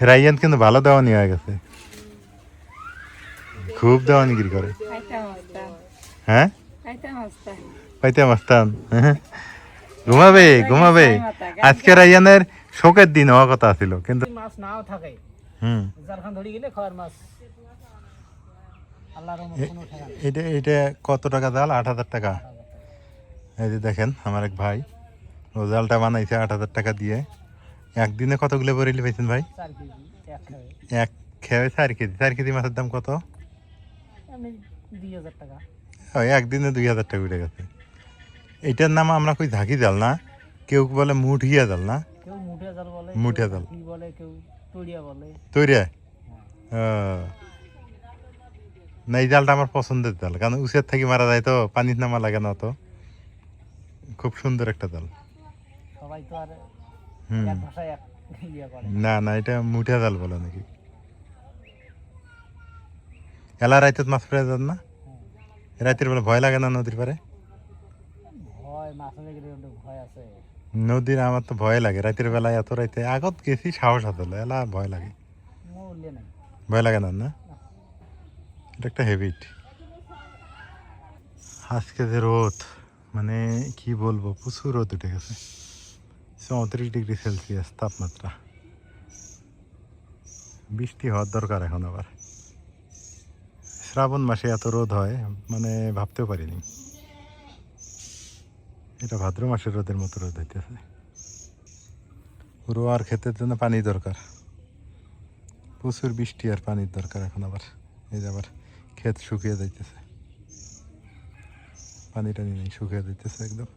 রাইয়ান কিন্তু ভালো দেওয়ানি হয়ে গেছে, খুব দেওয়ানিগিরি করে। হ্যাঁ পাইতে মাস্তান ঘুমাবে ঘুমাবে। আজকে রাইয়ানের শোকের দিন হওয়া কথা ছিল, কিন্তু মাছ নাও থাকে জারখান ধরে গেলে খাওয়ার মাছ আল্লাহর রহমতে কোনো ঠেকা নেই। এটা এটা কত টাকা জাল? 8,000 টাকা। এই যে দেখেন আমার এক ভাই, ও জালটা বানাইছে 8,000 টাকা দিয়ে। একদিনে কতগুলো বরেলি পাইছেন ভাই? 4 কেজি এক খাবে এক খেয়ে 4 কেজি। 4 কেজি মাছের দাম কত? আমি 2000 টাকা। ওই একদিনে 2,000 টাকা উঠে গেছে। এইটার নাম আমরা কই ঝাঁকি জাল না, কেউ বলে মুঠিয়া জাল না? কেউ মুঠিয়া জাল বলে, মুঠিয়া জাল কি বলে, কেউ তড়িয়া বলে। তৈরিয়া না, এই জালটা আমার পছন্দের জাল, কারণ উচের থেকে মারা যায় তো, পানির নামা লাগে না তো। খুব সুন্দর একটা জাল। সবাই তো আর হুম এক ভাষায় এক ইয়া করে না না, এটা মুঠিয়া জাল বলে নাকি। এলা রাইতে মাছ ফেরা যান না? রাতের বেলা ভয় লাগে না নদীর পারে? ভয় মাছের গেলে একটু ভয় আছে। নদীর আমার তো ভয় লাগে রাতের বেলায়, এত রাইতে আগত গেছি সাহস আসলে, এলা ভয় লাগে। মূল্য নাই। ভয় লাগে না? না, এটা একটা হ্যাবিট। আজকে যে রোদ, মানে কি বলবো, প্রচুর রোদ উঠে গেছে। 34 ডিগ্রি সেলসিয়াস তাপমাত্রা। বৃষ্টি হওয়ার দরকার এখন আবার। শ্রাবণ মাসে এত রোদ হয় মানে ভাবতেও পারিনি। এটা ভাদ্র মাসের রোদের মতো রোদ হইতেছে। রোয়ার ক্ষেতের জন্য পানি দরকার, প্রচুর বৃষ্টি আর পানির দরকার এখন আবার। এই যে আবার ক্ষেত শুকিয়ে যাইতেছে, পানি টানি নেই, শুকিয়ে যাইতেছে একদম।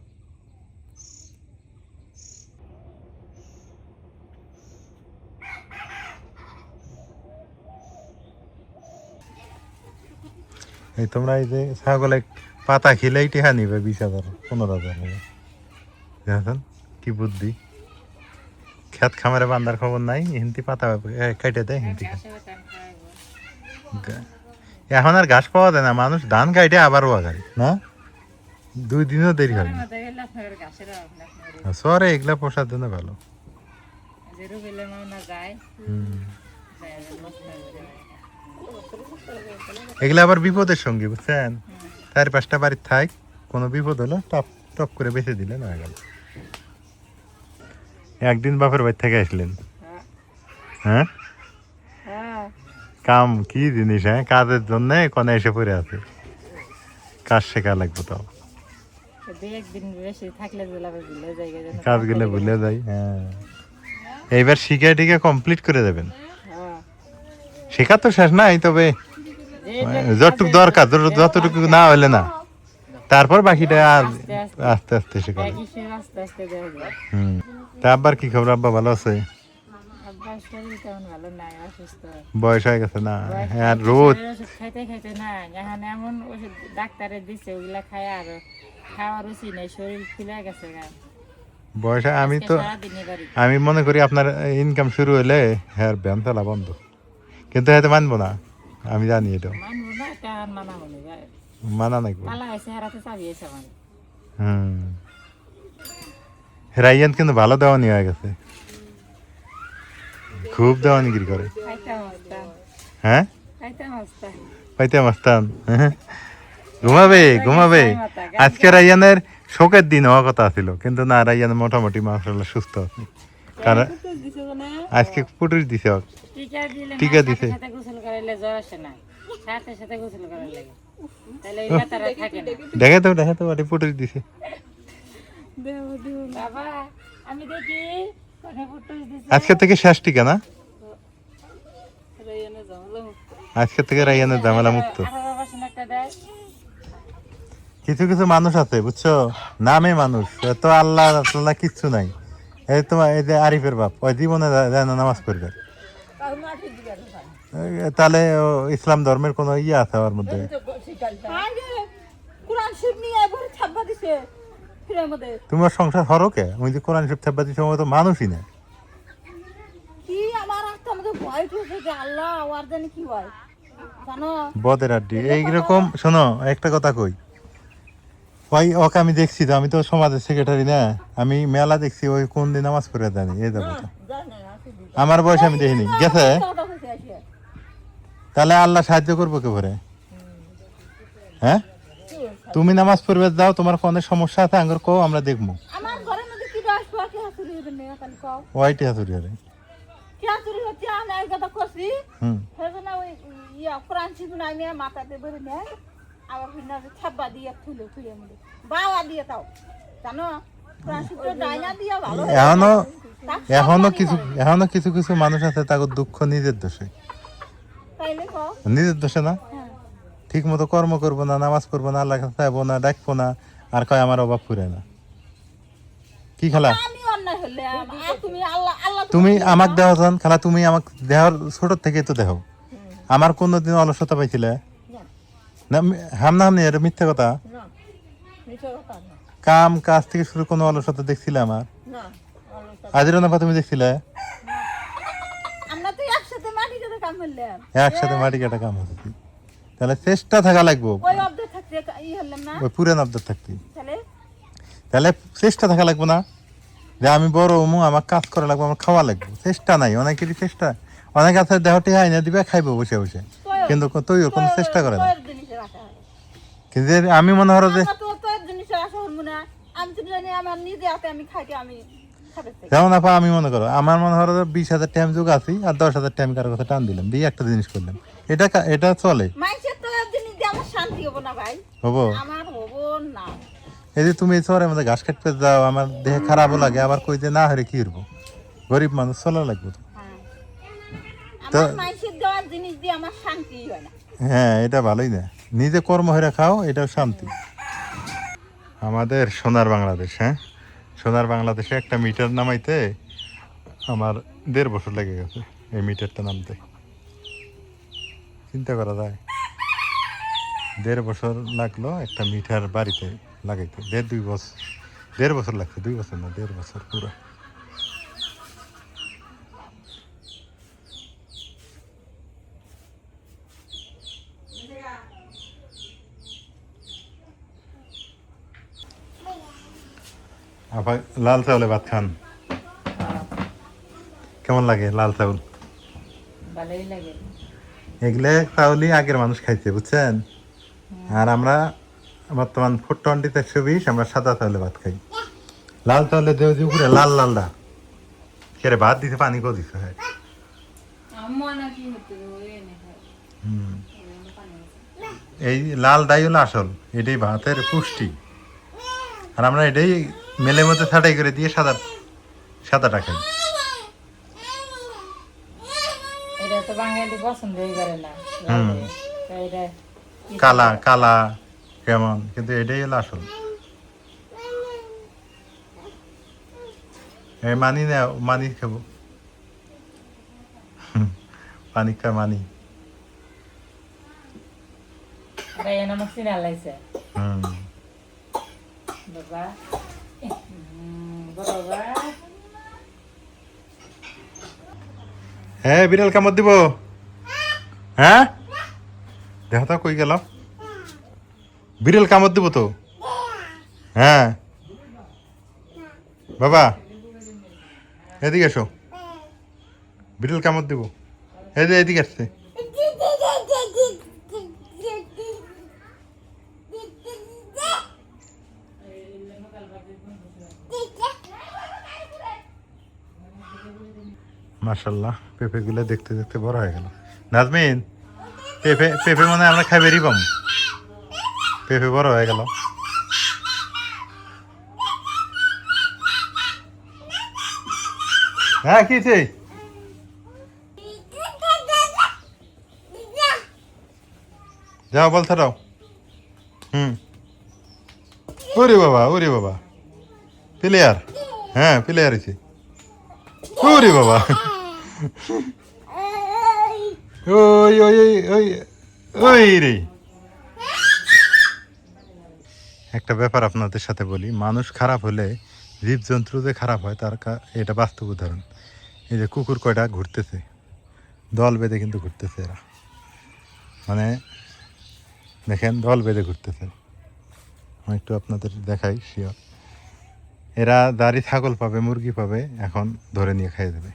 এই তোমরা এই যে ছাগলে পাতা খেলেই টেহা নিবে 20,000 15,000 নিবে, দেখেন কি বুদ্ধি। খেত খামারে বান্দার খবর নাই, হিন্দি পাতা কেটে দেয় হিন্দি। এখন আর ঘাস পাওয়া যায় না, মানুষ ধান কাটে আবার গাড়ি না, 2 দিনও দেরি হয় না। সরে এগুলা পোষার জন্য ভালো। এগুলা আবার বিপদের সঙ্গী, বুঝছেন? 4-5টা বাড়ির থাক, কোনো বিপদ হলো টপ টপ করে বেঁচে দিলেন, হয়ে গেল। একদিন বাপের বাড়ি থেকে আসলেন, হ্যাঁ কাম কি জিনিস, হ্যাঁ কাজের জন্য কোনে এসে পড়ে আছে, কাজ শেখা লাগবে তো, কাজগুলো ভুলে যাই। হ্যাঁ এইবার শিখে টিকে কমপ্লিট করে দেবেন। শেখা তো শেষ নাই, তবে যতটুকু দরকার, যতটুকু না হইলে না, তারপর বাকিটা আর আস্তে আস্তে শেখা। তা আব্বার কি খবর? আব্বা ভালো আছে? বয়স হয়ে গেছে না, আর রোদ খাইতে খাইতে না, এখন এমন ওষুধ ডাক্তারে দিছে, ওগুলা খায় আর খাওয়ার রুচি নেই, শরীর ফুলে গেছে। বয়সে আমি মনে করি আপনার ইনকাম শুরু হলে হ্যাঁ ব্যায়াম চালা বন্ধ, কিন্তু হয়তো মানবো না, আমি জানি এটা মানা নাকি। রাইয়ান কিন্তু ভালো দেওয়ানি হয়ে গেছে, খুব দেওয়ানিগিরি করে। হ্যাঁ পাইতে মাস্তান ঘুমাবে ঘুমাবে। আজকে রাইয়ানের শোকের দিন হওয়া কথা ছিল, কিন্তু না, রাইয়ান মোটামুটি মাশাআল্লাহ সুস্থ আছে। কারণ আজকে পুটুস দিছে, টিকা দিছে। দেখে তো বাড়ি পুটুস দিছে। আজকে থেকে শেষ টিকা না, আজকে থেকে রাইয়ানের ঝামেলা মুক্ত। কিছু কিছু মানুষ আছে বুঝছো, নামে মানুষ, তো আল্লাহ আল্লাহ কিচ্ছু নাই। এই তোমার এই যে আরিফের বাপ, ওই জীবনে যায় না নামাজ পড়বে, তাহলে ইসলাম ধর্মের কোনো ইয়ে আছে ওর মধ্যে? তোমার সংসার হরো কে? ওই যে কোরআন শরীফ থাব্বা দিছে, তো মানুষই না। বদের আড্ডি এইরকম। শোনো একটা কথা কই, ওই ওকে আমি দেখছি তো, আমি তো সমাজের সেক্রেটারি না, আমি মেলা দেখছি, ওই কোন দিন নামাজ পড়ে জানি এই যাবো তো। আমার বয়স আমি দেখিনি গেছে। তাহলে আল্লাহ সাহায্য করবো কে করে? হ্যাঁ, তুমি নামাজ পড়বে যাও, তোমার কোনো সমস্যা আছে আঙ্গুর কো, আমরা দেখবো। আমার ঘরের মধ্যে কি বাস পাওয়া কি হাতুড়ি হবে না খালি কও ওয়াইটি হাতুড়ি আরে কি হাতুড়ি হচ্ছে আমি এই কথা কইছি হেজনা ওই ইয়া ফ্রান্সি না আমি মাথাতে ধরে নে আবার ফিনা ছাব্বা দিয়ে ফুলে ফুলে মরে বাবা দিয়ে তাও জানো ফ্রান্সি তো ডাইনা দিয়া ভালো এখনো কিছু কিছু মানুষ আছে তাদের দুঃখ নিজের দোষে। তাইলে কও নিজের দোষে না, ঠিক মতো কর্ম করবো না, নামাজ পড়বো না, আল্লাহ চাইবো না, ডাকবো না, আর কয় আমার অভাব পুরে না। কি খেলা আমি অন্যায় হলে তুমি আল্লাহ আল্লাহ তুমি আমাকে দেহ খেলা, তুমি আমাকে দেহর ছোট থেকে তো দেহ। আমার কোনোদিন অলসতা পাইছিলে না? হামনি এটা মিথ্যা কথা। কাম কাজ থেকে শুরু কোনো অলসতা দেখছিলে আমার? আজিরও না তুমি দেখছিলে? আমরা তো একসাথে মাটি কাটা কাম করলাম, একসাথে মাটি কাটা কাম হচ্ছে। তাহলে চেষ্টা থাকা লাগবো, ওই অবধি থাকতে ই হলাম না ওই পুরান অবদার থাকতে। তাহলে তাহলে চেষ্টা থাকা লাগবো না যে আমি বড় হমু, আমার কাজ করা লাগবো, আমার খাওয়া লাগবো। চেষ্টা নাই, অনেকেরই চেষ্টা, অনেক আছে দেহটি হাই না দিবে খাইবো বসে বসে, কিন্তু তুই কোনো চেষ্টা করে না। তোর জিনিসের আশা হয় কিন্তু আমি মনে হয় যে আমরা তো তোর জিনিসের আশা হল না, আমি তো জানি আমার নিজে হাতে আমি খাইতে আমি খাবে যেমন আপা আমি মনে করো, আমার মনে হয় 20,000 টাইম যোগ আছি আর 10,000 টাইম কারো কথা টান দিলাম দিয়ে একটা জিনিস করলাম, এটা চলে? মাইসের তো জিনিস দিয়ে আমার শান্তি হবো না ভাই, হবো? আমার হবো না। এই যে তুমি শহরের মধ্যে ঘাস কাটতে যাও, আমার দেহে খারাপও লাগে, আবার কই যে না হলে কি করবো, গরিব মানুষ চলা লাগবে তো। আমার মাইসের দেওয়ার জিনিস দিয়ে আমার শান্তি হয় না। হ্যাঁ, এটা ভালোই না, নিজে কর্ম হয়ে খাও, এটাও শান্তি। আমাদের সোনার বাংলাদেশ, হ্যাঁ সোনার বাংলাদেশে একটা মিটার নামাইতে আমার 1.5 বছর লেগে গেছে, এই মিটারটা নামতে। চিন্তা করা যায়, 1.5 বছর লাগলো একটা মিটার বাড়িতে লাগাইতে। 1.5 বছর লাগছে, 2 বছর না, 1.5 বছর পুরো। আবার লাল চাউলে ভাত খান, কেমন লাগে লাল চাউল? ভালোই লাগে। এগুলো চাউলই আগের মানুষ খাইছে, বুঝছেন? আর আমরা বর্তমান 420 আমরা সাদা চাউলে ভাত খাই। লাল চাউলে দেও যে উপরে লাল লালটা কেরে ভাত দিতে পানি কো দিতে হয়। এই লাল ডাই হলো আসল, এটাই ভাতের পুষ্টি। আর আমরা এটাই মেলের মধ্যে ছাটাই করে দিয়ে সাদাটা খাই। এটা তো বাঙালি পছন্দই করে না, এটা কালা কালা কেমন, কিন্তু এটাই হলো আসল। এই মানি না, মানি খাবো, পানি খা মানি। আমার চিনা লাগছে বাবা, বাবা হ্যাঁ বিড়াল কামড় দিব, হ্যাঁ দেখো তো কই গেল, বিড়াল কামড় দিব তো। হ্যাঁ বাবা এদিকে এসো, বিড়াল কামড় দিব, এই যে এদিকে আসছে। মাশাল্লাহ, পেঁপে গুলো দেখতে দেখতে বড় হয়ে গেল। নাজমিন, পেঁপে মনে হয় আমরা খাই বেরি পাম, পেঁপে বড় হয়ে গেল। হ্যাঁ কি যাও বলতে দাও। ওরে বাবা প্লেয়ার, হ্যাঁ প্লেয়ার হয়েছে। ওরে বাবা, ওই ওই ওই ওই রে। একটা ব্যাপার আপনাদের সাথে বলি, মানুষ খারাপ হলে জীবজন্তু যে খারাপ হয় তার এটা বাস্তব উদাহরণ। এই যে কুকুর কয়টা ঘুরতেছে, দল বেঁধে কিন্তু ঘুরতেছে এরা, মানে দেখেন দল বেঁধে ঘুরতেছে। আমি একটু আপনাদের দেখাই শিওর, এরা দাড়ি ছাগল পাবে, মুরগি পাবে, এখন ধরে নিয়ে খাইয়ে দেবে।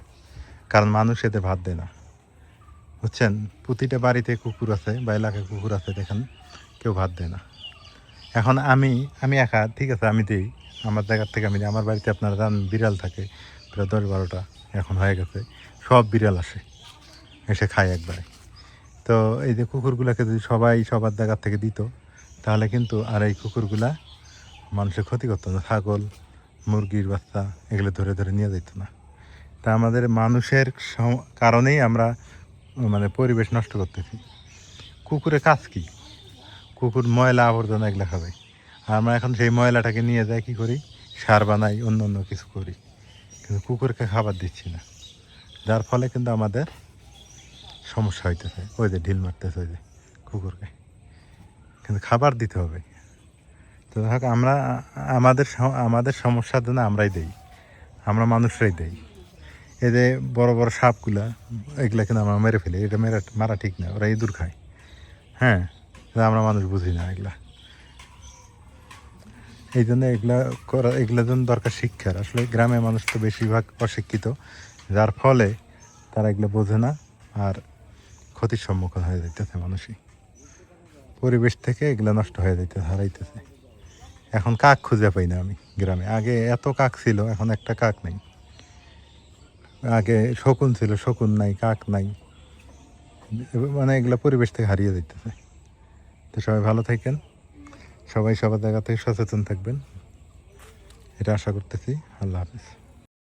কারণ মানুষ এদের ভাত দেয় না, বুঝছেন। প্রতিটা বাড়িতে কুকুর আছে বা এলাকায় কুকুর আছে, দেখেন কেউ ভাত দেয় না। এখন আমি একা, ঠিক আছে, আমি দিই আমার জায়গার থেকে, আমি দিই। আমার বাড়িতে আপনারা জানেন বিড়াল থাকে প্রায় 10-12টা, এখন হয়ে গেছে, সব বিড়াল আসে, এসে খায় একবারে। তো এই যে কুকুরগুলোকে যদি সবাই সবার জায়গার থেকে দিত, তাহলে কিন্তু আর এই কুকুরগুলা মানুষের ক্ষতি করতো না, ছাগল মুরগির বাচ্চা এগুলো ধরে ধরে নিয়ে যেত না। তা আমাদের মানুষের কারণেই আমরা মানে পরিবেশ নষ্ট করতেছি। কুকুরের কাজ কি? কুকুর ময়লা আবর্জনা এগুলো খাবে, আর আমরা এখন সেই ময়লাটাকে নিয়ে যাই কী করি, সার বানাই, অন্য কিছু করি, কিন্তু কুকুরকে খাবার দিচ্ছি না, যার ফলে কিন্তু আমাদের সমস্যা হইতেছে। ওই যে ঢিল মারতেছে ওই যে কুকুরকে, কিন্তু খাবার দিতে হবে। তো দেখ আমরা আমাদের সমস্যার জন্য আমরাই দেই, মানুষরাই দেই। এই যে বড় বড় সাপগুলা এগুলা কিন্তু আমরা মেরে ফেলি, এটা মারা ঠিক না, ওরা ইঁদুর খায়। হ্যাঁ, আমরা মানুষ বুঝি না এগুলা, এই জন্য এগুলোর জন্য দরকার শিক্ষার। আসলে গ্রামের মানুষ তো বেশিরভাগ অশিক্ষিত, যার ফলে তারা এগুলো বোঝে না, আর ক্ষতির সম্মুখীন হয়ে যাইতেছে মানুষই। পরিবেশ থেকে এগুলো নষ্ট হয়ে যাইতেছে, হারাইতেছে। এখন কাক খুঁজে পাই না আমি গ্রামে, আগে এত কাক ছিল, এখন একটা কাক নেই। আগে শকুন ছিল, শকুন নাই, কাক নাই, মানে এগুলো পরিবেশ থেকে হারিয়ে যাইতেছে। তো সবাই ভালো থাকেন, সবাই সবার জায়গা থেকে সচেতন থাকবেন, এটা আশা করতেছি। আল্লাহ হাফিজ।